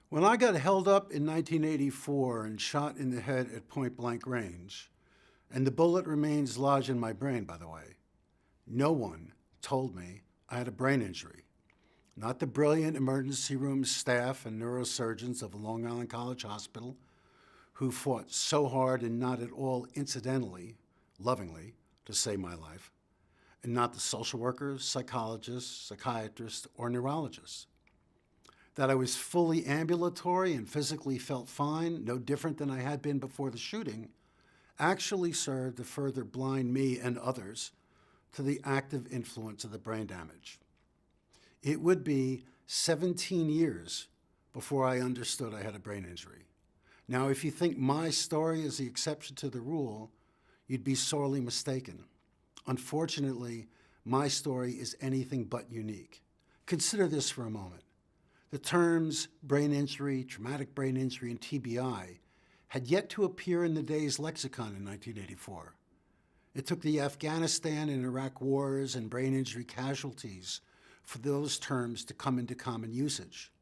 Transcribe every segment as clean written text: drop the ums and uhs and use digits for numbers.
When I got held up in 1984 and shot in the head at point blank range, and the bullet remains lodged in my brain, by the way, no one told me I had a brain injury. Not the brilliant emergency room staff and neurosurgeons of Long Island College Hospital, who fought so hard and not at all incidentally, lovingly, to save my life, and not the social workers, psychologists, psychiatrists, or neurologists. That I was fully ambulatory and physically felt fine, no different than I had been before the shooting, actually served to further blind me and others to the active influence of the brain damage. It would be 17 years before I understood I had a brain injury. Now, if you think my story is the exception to the rule, you'd be sorely mistaken. Unfortunately, my story is anything but unique. Consider this for a moment. The terms brain injury, traumatic brain injury, and TBI had yet to appear in the day's lexicon in 1984. It took the Afghanistan and Iraq wars and brain injury casualties for those terms to come into common usage.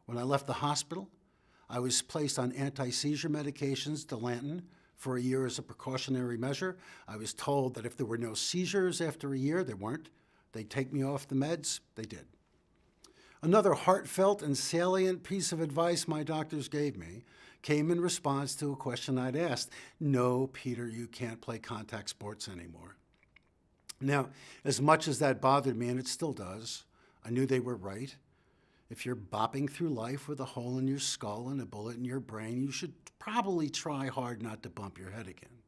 When I left the hospital, I was placed on anti-seizure medications, Dilantin, for a year as a precautionary measure. I was told that if there were no seizures after a year, there weren't, they'd take me off the meds. They did. Another heartfelt and salient piece of advice my doctors gave me came in response to a question I'd asked. No, Peter, you can't play contact sports anymore. Now, as much as that bothered me, and it still does, I knew they were right. If you're bopping through life with a hole in your skull and a bullet in your brain, you should probably try hard not to bump your head again.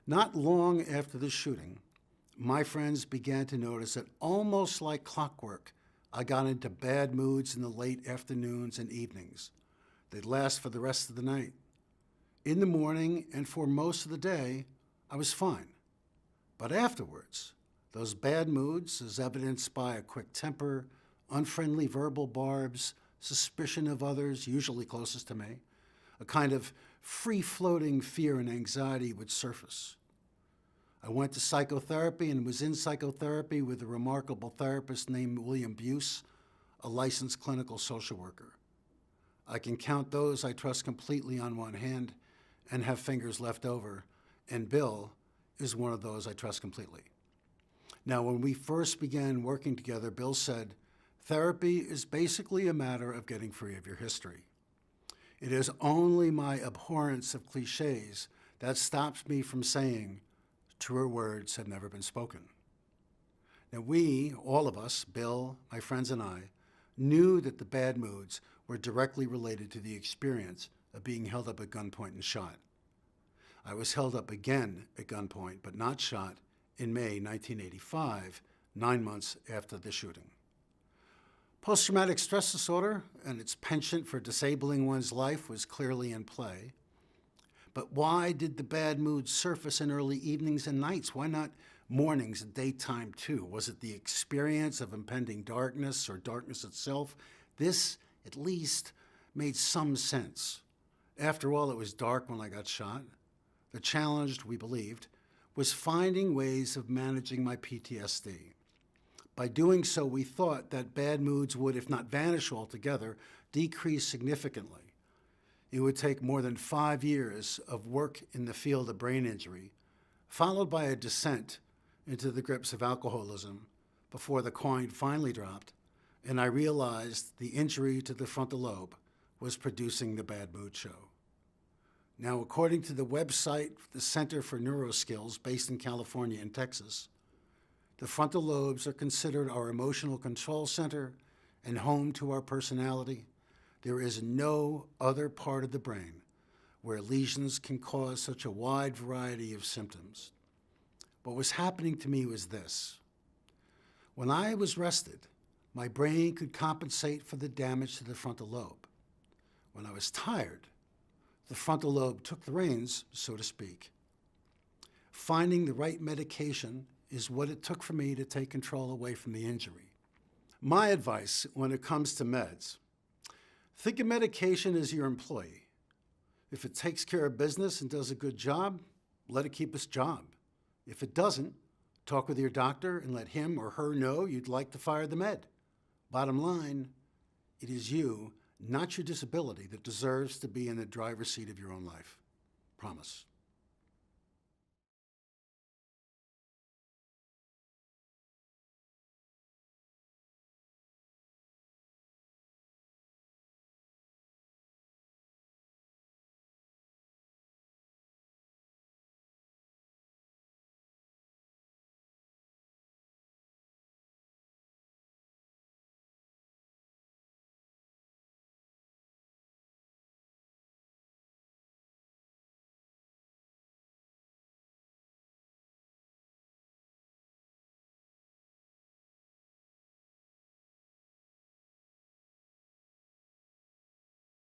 Not long after the shooting, my friends began to notice that almost like clockwork, I got into bad moods in the late afternoons and evenings. They'd last for the rest of the night. In the morning and for most of the day, I was fine. But afterwards, those bad moods, as evidenced by a quick temper, unfriendly verbal barbs, suspicion of others, usually closest to me, a kind of free-floating fear and anxiety would surface. I went to psychotherapy and was in psychotherapy with a remarkable therapist named William Buse, a licensed clinical social worker. I can count those I trust completely on one hand and have fingers left over, and Bill is one of those I trust completely. Now, when we first began working together, Bill said, therapy is basically a matter of getting free of your history. It is only my abhorrence of cliches that stops me from saying, truer words have never been spoken. Now we, all of us, Bill, my friends and I, knew that the bad moods were directly related to the experience of being held up at gunpoint and shot. I was held up again at gunpoint, but not shot, in May 1985, 9 months after the shooting. Post-traumatic stress disorder and its penchant for disabling one's life was clearly in play. But why did the bad moods surface in early evenings and nights? Why not mornings and daytime too? Was it the experience of impending darkness or darkness itself? This, at least, made some sense. After all, it was dark when I got shot. The challenge, we believed, was finding ways of managing my PTSD. By doing so, we thought that bad moods would, if not vanish altogether, decrease significantly. It would take more than 5 years of work in the field of brain injury, followed by a descent into the grips of alcoholism before the coin finally dropped, and I realized the injury to the frontal lobe was producing the bad mood show. Now, according to the website, the Center for Neuroskills, based in California and Texas, the frontal lobes are considered our emotional control center and home to our personality. There is no other part of the brain where lesions can cause such a wide variety of symptoms. What was happening to me was this. When I was rested, my brain could compensate for the damage to the frontal lobe. When I was tired, the frontal lobe took the reins, so to speak. Finding the right medication is what it took for me to take control away from the injury. My advice when it comes to meds: think of medication as your employee. If it takes care of business and does a good job, let it keep its job. If it doesn't, talk with your doctor and let him or her know you'd like to fire the med. Bottom line, it is you, not your disability, that deserves to be in the driver's seat of your own life. Promise.